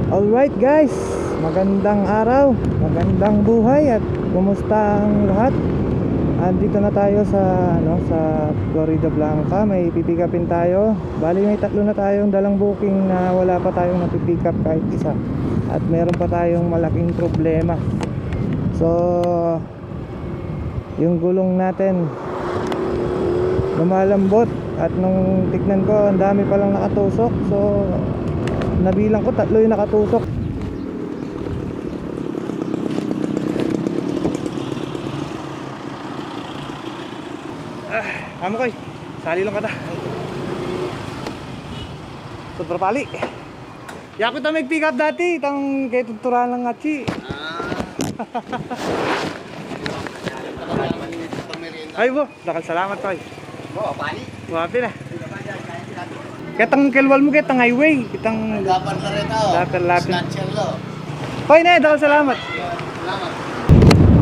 Alright guys, magandang araw, magandang buhay at kumusta ang lahat? Andito na tayo sa sa Florida Blanca. May pipikapin tayo. Bali may tatlo na tayong dalang booking na wala pa tayong napipick up kahit isa. At meron pa tayong malaking problema. So yung gulong natin lumalambot at nung tignan ko ang dami palang nakatusok. So nabilang ko tatlo yung nakatusok. Amo koy, sali lang kata. Super pali. Yaku ta mag pick up dati, tang kay tuturan lang ngachi. Ay bo, dakal salamat koy. Bo, pali. Wapi na. Ketang kelwal mo ketang highway, kitang Dapat na rin ako. lapin. Snatcher lo. Koy na, dakal salamat. Salamat.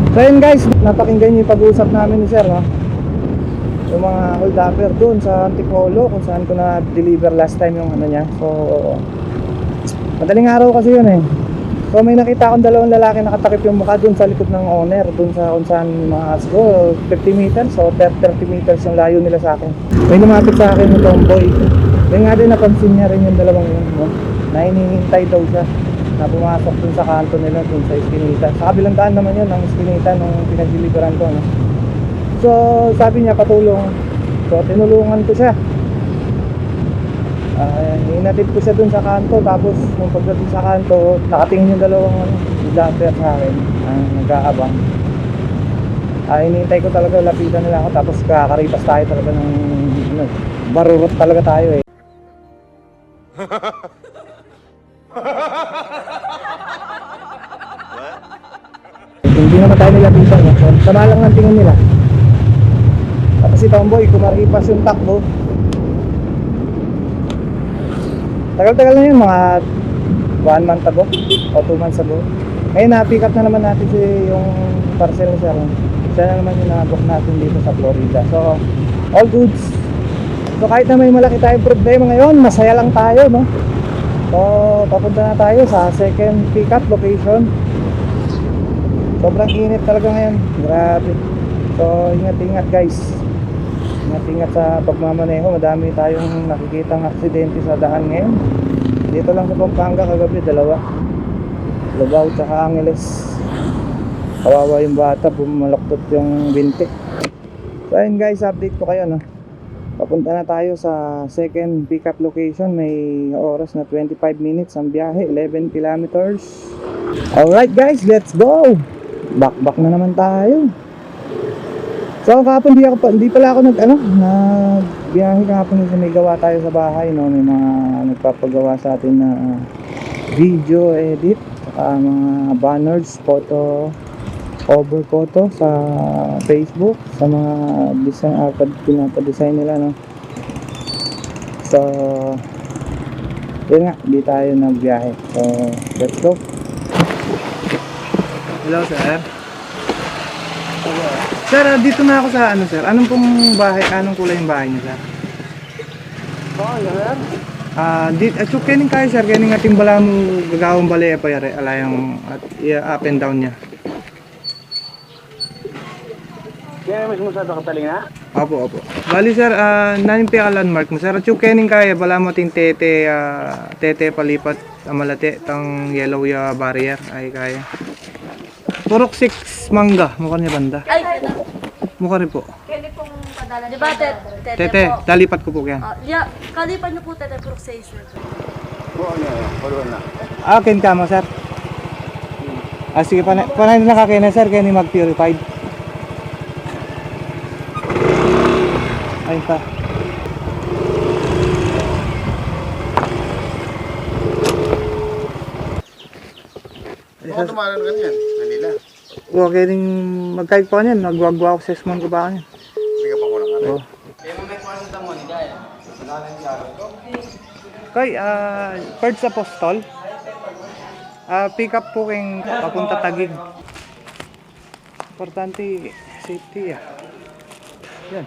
So yun guys, napakinggan niyo yung pag-uusap namin ni Sir, no? Yung mga hold upper doon sa Antipolo kung saan ko na-deliver last time yung ano niya. So madaling araw kasi yun eh. So may nakita akong dalawang lalaki nakatakip yung mukha doon sa likod ng owner, doon sa kung saan mga siguro 50 meters o 30 meters yung layo nila sa akin. May lumapit sa akin yung tomboy. Yung nga din napansin niya rin yung dalawang yun, no? Na hinihintay daw siya na pumasok dun sa kanto nila, dun sa iskinita. Sa kabilang daan naman yun, ang iskinita nung pinag-deliveran ko, no? So sabi niya patulong. So tinulungan ko siya. Hinatid ko siya dun sa kanto. Tapos nung pagdating sa kanto, nakatingin yung dalawang dapper sa akin, nag-aabang. Hinihintay ko talaga, lapitan nila ako. Tapos kakaripas tayo talaga ng barurot talaga tayo eh. Hindi naman tayo nilapitan, no? Sama lang ng tingin nila. Tapos si Tomboy, kumaripas yung takbo. Tagal-tagal na yun, mga 1 month ago o 2 months ago. Ngayon na-pick up na naman natin yung parcel ni Sir. Siya na naman yung na-book natin dito sa Florida. So, all goods. So kahit na may malaki tayong problema ngayon, masaya lang tayo, no? So papunta na tayo sa second pick up location. Sobrang init talaga ngayon, grabe. So ingat-ingat guys. Ingat-ingat sa pagmamaneho. Madami tayong nakikitang aksidente sa daan ngayon. Dito lang sa Pampanga kagabi, dalawa. Lubao tsaka Angeles. Kawawa yung bata, bumalaktot yung binti. So ayun guys, update ko kayo, no? Papunta na tayo sa second pickup location. May oras na 25 minutes ang biyahe, 11 kilometers. Alright guys, let's go! Back na naman tayo. So kahapon hindi pala ako nagbiyahe kahapon kasi may gawa tayo sa bahay, no? May mga nagpapagawa sa atin na video edit, saka mga banners, photo over photo sa Facebook, sa mga design pinapadesign nila, no? So yun nga, hindi tayo nagbiyahe. So let's go. Hello sir. Sir, dito na ako sa sir. Anong pong bahay, anong kulay yung bahay niyo sir? Sir? Kening kayo sir, kening ating bala mo gagawang balay pa yari, alayang up and down niya. Kaya mismo sa kataling na? Opo. Bali sir, nanin pa landmark mo sir. At yung kening kaya, bala mo ting tete palipat amalate, tang yellow ya barrier, ay kaya. Purok 6 mangga, mukha niya banda. Ay, Mukha rin po. kaya pong padala. Di ba, Tete, po? dalipat ko po yan. Kalipan niyo po tete, purok 6. Oo, ano na. Ken ka mo sir. Sige, panay na kakina sir, kaya ni mag-purified. Ayun pa. Baka tumalan ka niyan, Manila. Huwag kayong magkahit pa niyan, nagwagwa ako sa small ko ba niyan. Hindi ka pa ko lang ka. Oo. Kay, Perds Apostol. Pick up po kayong papunta Taguig. Importante, safety Yan.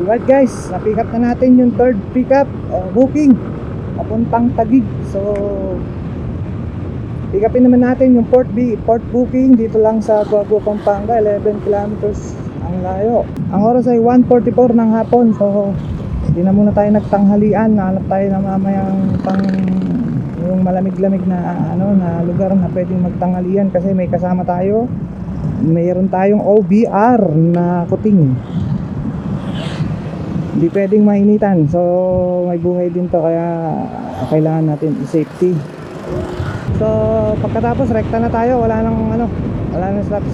Alright guys, na-pick up na natin yung third pickup booking papuntang Taguig. So pick upin naman natin yung port booking dito lang sa Guaguo, Pampanga. 11 kilometers ang layo. Ang oras ay 1:44 ng hapon. So hindi na muna tayo nagtanghalian. Nahanap tayo na mamayang yung malamig-lamig na na lugar na pwedeng magtanghalian kasi may kasama tayo. Mayroon tayong OBR na kuting. Hindi pwedeng mainitan, so may buhay din to, kaya kailangan natin i-safety. So pagkatapos rekta na tayo, wala nang stop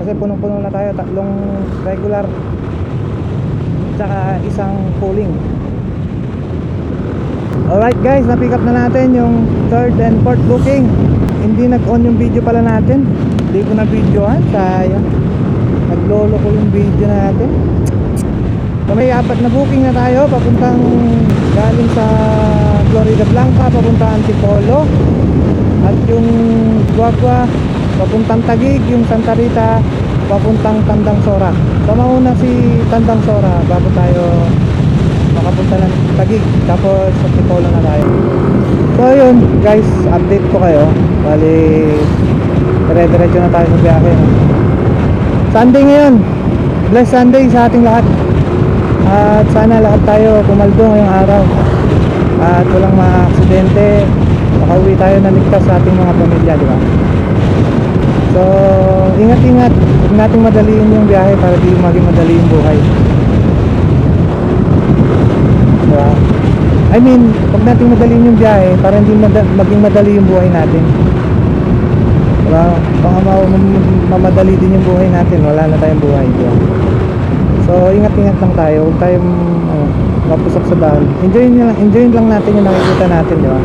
kasi punong-puno na tayo. 3 regular tsaka isang pulling. Alright guys, na-pick up na natin yung third and fourth booking. Hindi nag-on yung video pala natin, hindi ko na videohan, sayang. Naglolo ko yung video natin. So may 4 na booking na tayo papuntang galing sa Florida Blanca papuntang Antipolo, at yung Guagua papuntang Taguig, yung Santa Rita papuntang Tandang Sora. So mauna si Tandang Sora bago tayo makapunta ng Taguig, tapos Antipolo na tayo. So yun guys, update ko kayo. Bali dire-diretso na tayo ng biyahe. Sunday ngayon, blessed Sunday sa ating lahat. At sana lahat tayo pumaldo ngayong araw at walang ma-aksidente, makauwi tayo na ligtas sa ating mga pamilya, di ba? So ingat-ingat, huwag nating madaliin yung biyahe para di maging madali yung buhay, diba? I mean, huwag nating madaliin yung biyahe para hindi maging madali yung buhay natin, diba? Baka mamadali din yung buhay natin, wala na tayong buhay, diba? So ingat-ingat lang tayo, huwag tayong mapusok sa daan. Enjoyin lang natin yung nakikita natin, di ba?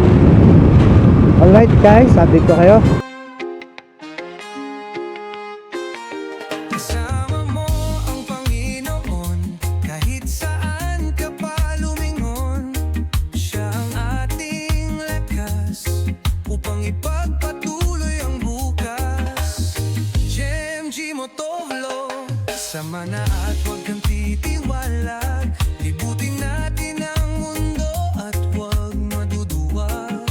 Alright guys, update ko kayo. Kasama mo ang Panginoon, kahit saan ka pa lumingon. Siya ang ating lakas upang ipagpatuloy ang bukas. JMG Motovlog, sama na at huwag kang titiwalag. Libutin natin ang mundo at huwag maduduwag.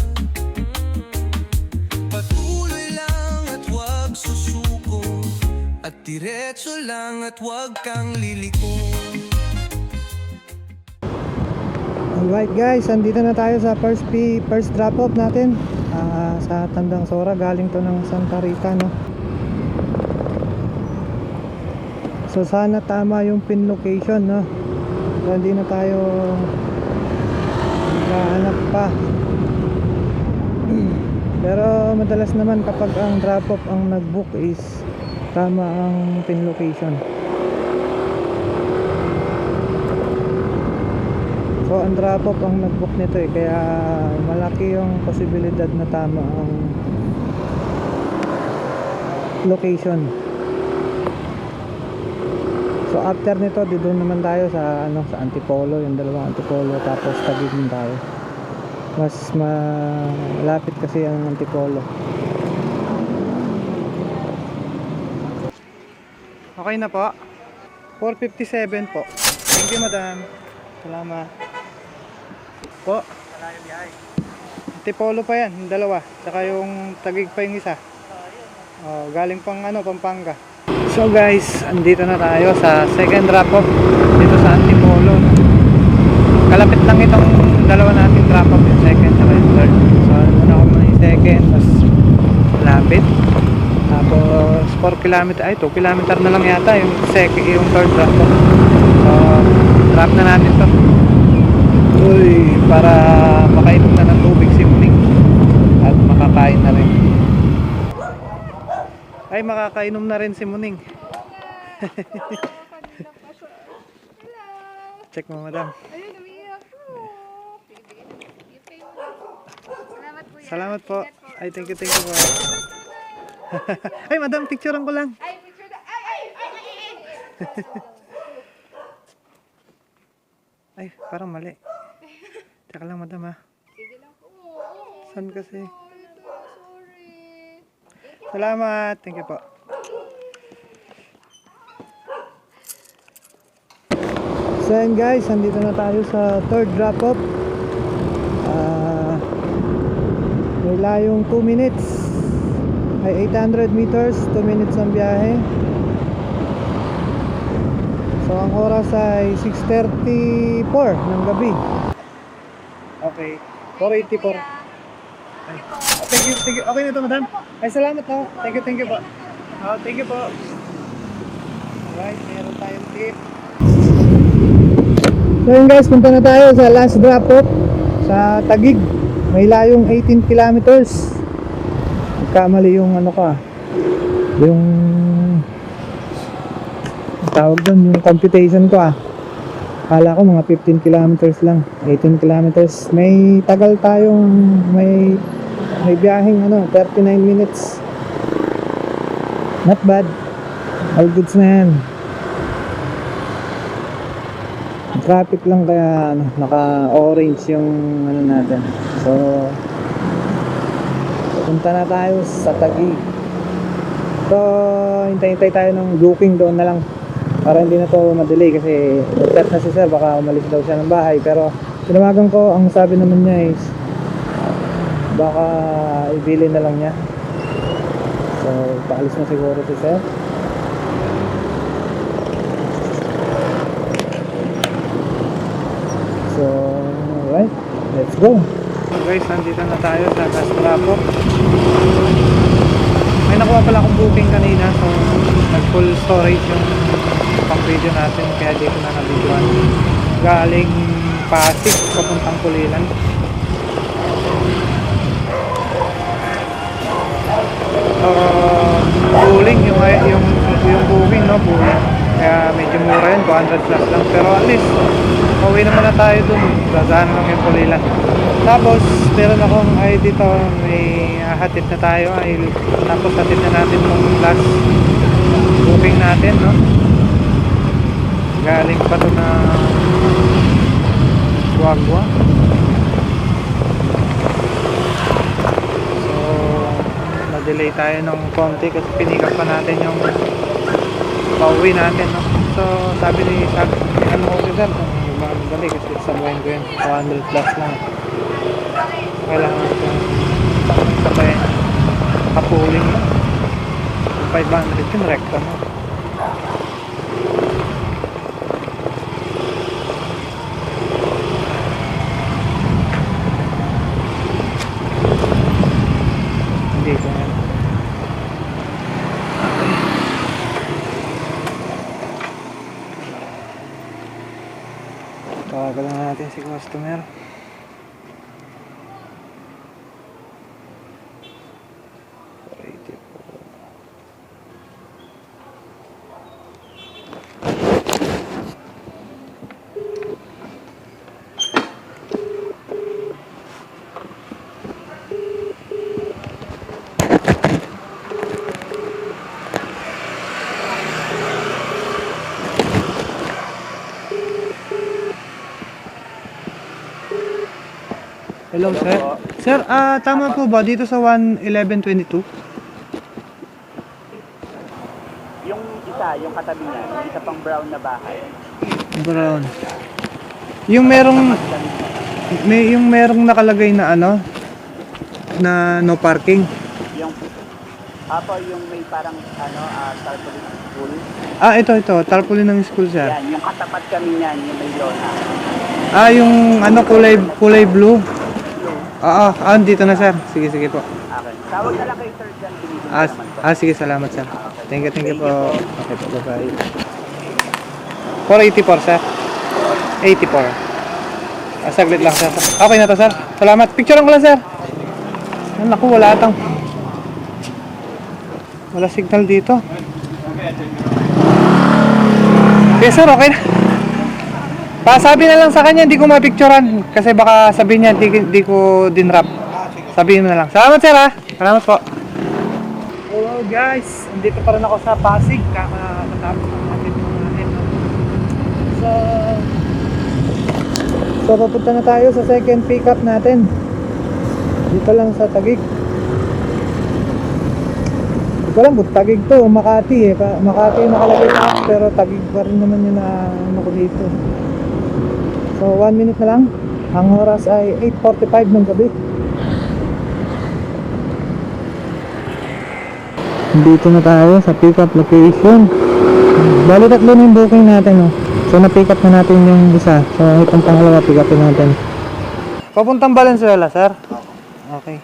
Patuloy lang at huwag susuko, at diretso lang at huwag kang liliko. Alright guys, andito na tayo sa first drop off natin sa Tandang Sora. Galing to ng Santa Rita, no? So sana tama yung pin location, no? So hindi na tayo maghahanap pa. Pero madalas naman kapag ang drop off ang nag-book is tama ang pin location. So ang drop off ang nag-book nito kaya malaki yung posibilidad na tama ang location. So after nito, doon naman tayo sa sa Antipolo, yung dalawang Antipolo, tapos Taguig din tayo. Mas malapit kasi ang Antipolo. Okay na po. 4:57 po. Thank you madam. Salamat. Po. Antipolo pa yan, yung dalawa. Saka yung Taguig pa yung isa. Galing pang Pampanga. So guys, andito na tayo sa second drop off dito sa Antipolo. Kalapit lang itong dalawa nating drop off, yung second at yung third. So muna ako muna yung second, mas lapit. Tapos 4 km, 2 km na lang yata yung third drop off. So drop na natin to. Uy, para makainom na ng tubig si Muning at makakain na rin. Ay, makakainom na rin si Muning. Check mo madam. Ayun, umiiyak po. Salamat po. Salamat po. Ay, thank you po. Ay, madam, picturean ko lang. Ay, picture na. Ay. Ay, parang mali. Teka lang, madam ha. Sige lang po. Saan kasi? Sorry. Salamat. Thank you po. So ayun guys, andito na tayo sa third drop off. May layong 2 minutes. Ay 800 meters, 2 minutes ang biyahe. So ang oras ay 6:34 ng gabi. Okay, 4:84. Ay, thank you, thank you. Okay na ito, madam. Ay, salamat na. Thank you po. Oh, thank you po. Alright, meron tayong tip. So yun guys, punta na tayo sa last drop off sa Taguig. May layong 18 kilometers. Nagkamali yung ano ka, yung tawag doon, yung computation ko Kala ko mga 15 kilometers lang, 18 kilometers. May tagal tayong may biyaheng 39 minutes. Not bad. All goods na yan. Traffic lang kaya naka-orange yung natin. So punta na tayo sa Taguig. So hintay-hintay tayo ng booking doon na lang para hindi na to madelay kasi nag-chat na si sir, baka umalis daw siya ng bahay. Pero tinawagan ko, ang sabi naman niya is baka ibili na lang niya. So paalis na siguro si sir. So alright, let's go. So guys, nandito na tayo sa Castrapo. May nakuha pala akong booking kanina, so nag full storage yung pang video natin, kaya di ko na nabidyoan. Galing Pasig papuntang Pulilan. Booling yung booking, no, booling. Kaya medyo mura yun, 200 plus lang. Pero at least pauwi naman na tayo dun, dadaan lang yung Pulilan. Tapos meron akong ay dito, may hatid na tayo, tapos hatid na natin yung last booking natin, no. Galing pa to na Guagua. So na-delay tayo ng konti kasi pinikap pa natin yung pauwi natin, no? So sabi ni ano ko si sir kung magdali kasi sabayin ko yun, 200 plus lang. Kailangan ko sabayin kapuling 500 yun, rekta mo. Hindi ko yan. Tawagan lang natin si customer. Hello, sir. Sir, tama po ba dito sa 11122? Yung isa, yung katabi niya, yung isa pang brown na bahay. Brown. Yung merong nakalagay na na no parking. Yung yung may parang tarpaulin school. Ito, tarpaulin ng school, sir. Yan, yung katapat kami niyan, yung may lona. Yung kulay blue. Dito na, sir. Sige po. Okay. Tawag na lang kay Sir John, binibigyan naman po. Sige, salamat, sir. Thank you po. Okay po, bye-bye. 484, sir. 84. Saglit lang, sir. Okay na to, sir. Salamat. Picturean ko lang, sir. Naku, wala signal dito. Okay, sir, okay na. Pasabi na lang sa kanya, hindi ko mapicturean kasi baka sabihin niya hindi ko dinrap. Sabihin mo na lang. Salamat, sir, ha. Salamat po. Hello guys, andito pa rin ako sa Pasig. Kakatapos ang natin yung natin. So papunta na tayo sa second pickup natin. Dito lang sa Taguig. Hindi ko alam kung Taguig to o Makati eh. Makati yung nakalagay na, pero Taguig pa rin naman yung na ko dito. So 1 minute na lang. Ang oras ay 8:45 ng gabi. Dito na tayo sa pick up location. Bali tatlo na yung booking natin, no? So na-pick up na natin yung isa. So itong pangalawa pick upin natin. Papuntang Valenzuela, sir? Okay.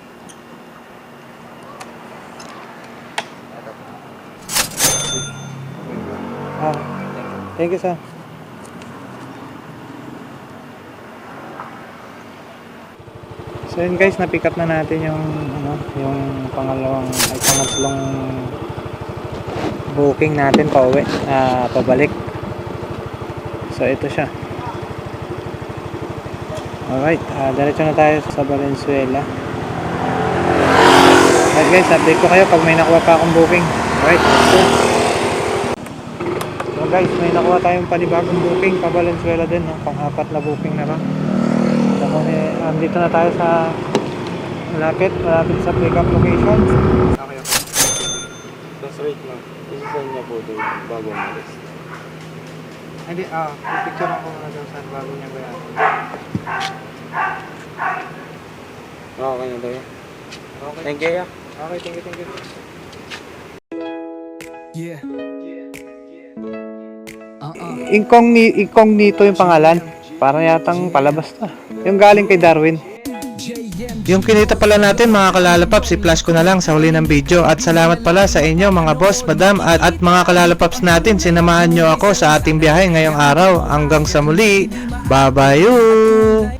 Thank you, sir. So yun guys, na-pick up na natin yung yung pangatlong booking natin pauwi, pabalik. So ito siya. Alright, diretso na tayo sa Valenzuela. Alright guys, update ko kayo pag may nakuha pa akong booking. Alright, let's go. So guys, may nakuha tayong panibagong booking pa Valenzuela din, no? Pang-apat na booking na lang. So dito na tayo sa malapit sa pick up location. Okay. That's right na. Isasal niya po doon bago umalis. Hindi, picture ko muna daw saan bago niya bayan. Okay na tayo. Okay. Thank you. Okay, thank you. Yeah. Incognito yung pangalan. Parang yatang palabas na. Yung galing kay Darwin. Yung kinita pala natin mga kalalapaps, i-flash ko na lang sa huli ng video. At salamat pala sa inyo mga boss, madam at mga kalalapaps natin. Sinamahan nyo ako sa ating biyahe ngayong araw. Hanggang sa muli. Bye-bye!